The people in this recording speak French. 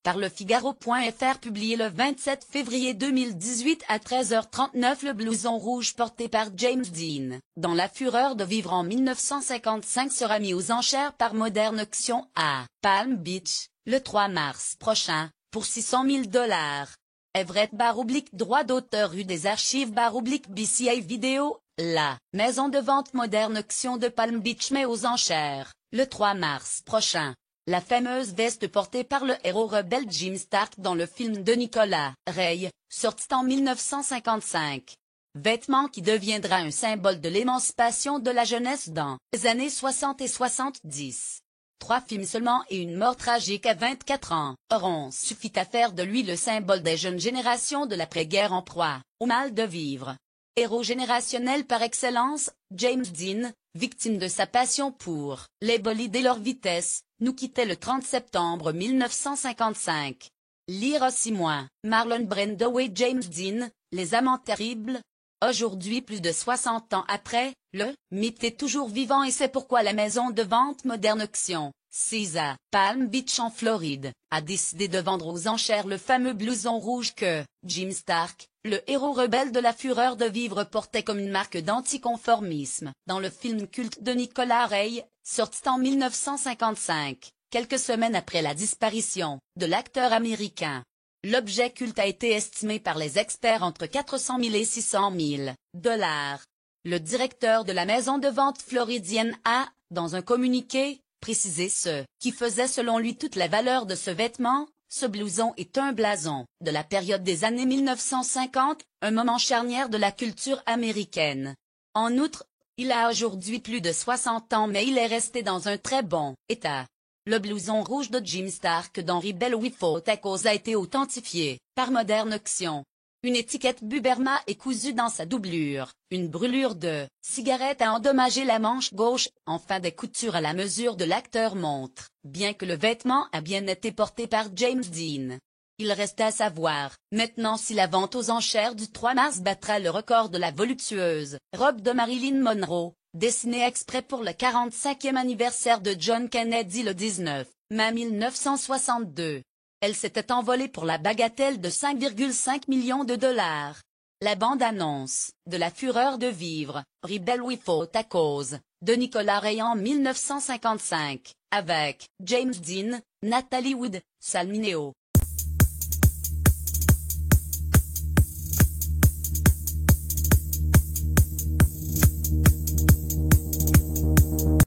par le Figaro.fr publié le 27 février 2018 à 13h39. Le blouson rouge porté par James Dean, dans La fureur de vivre en 1955, sera mis aux enchères par Modern Auction à Palm Beach, le 3 mars prochain, pour $600 000. Everett / droit d'auteur rue des Archives / BCA Vidéo. La maison de vente Modern Auction de Palm Beach met aux enchères, le 3 mars prochain, la fameuse veste portée par le héros rebelle Jim Stark dans le film de Nicolas Ray, sorti en 1955. Vêtement qui deviendra un symbole de l'émancipation de la jeunesse dans les années 60 et 70. 3 films seulement et une mort tragique à 24 ans auront suffi à faire de lui le symbole des jeunes générations de l'après-guerre en proie au mal de vivre. Héros générationnel par excellence, James Dean, victime de sa passion pour les bolides et leur vitesse, nous quittait le 30 septembre 1955. Lire aussi moins, Marlon Brando et James Dean, les amants terribles. Aujourd'hui, plus de 60 ans après, le mythe est toujours vivant et c'est pourquoi la maison de vente Modern Auction, sise à Palm Beach en Floride, a décidé de vendre aux enchères le fameux blouson rouge que Jim Stark, le héros rebelle de La fureur de vivre, portait comme une marque d'anticonformisme dans le film culte de Nicolas Ray, sorti en 1955, quelques semaines après la disparition de l'acteur américain. L'objet culte a été estimé par les experts entre 400 000 et 600 000 $. Le directeur de la maison de vente floridienne a, dans un communiqué, précisé ce qui faisait selon lui toute la valeur de ce vêtement. Ce blouson est un blason de la période des années 1950, un moment charnière de la culture américaine. En outre, il a aujourd'hui plus de 60 ans mais il est resté dans un très bon état. Le blouson rouge de Jim Stark d'Henry Bell Without a Cause a été authentifié par Modern Auction. Une étiquette Buberma est cousue dans sa doublure. Une brûlure de cigarette a endommagé la manche gauche. Enfin, des coutures à la mesure de l'acteur montrent bien que le vêtement a bien été porté par James Dean. Il reste à savoir maintenant si la vente aux enchères du 3 mars battra le record de la voluptueuse robe de Marilyn Monroe, dessinée exprès pour le 45e anniversaire de John Kennedy le 19 mai 1962. Elle s'était envolée pour la bagatelle de 5,5 millions de $. La bande-annonce de La fureur de vivre, Rebel Without a Cause, de Nicolas Ray en 1955, avec James Dean, Natalie Wood, Sal Mineo,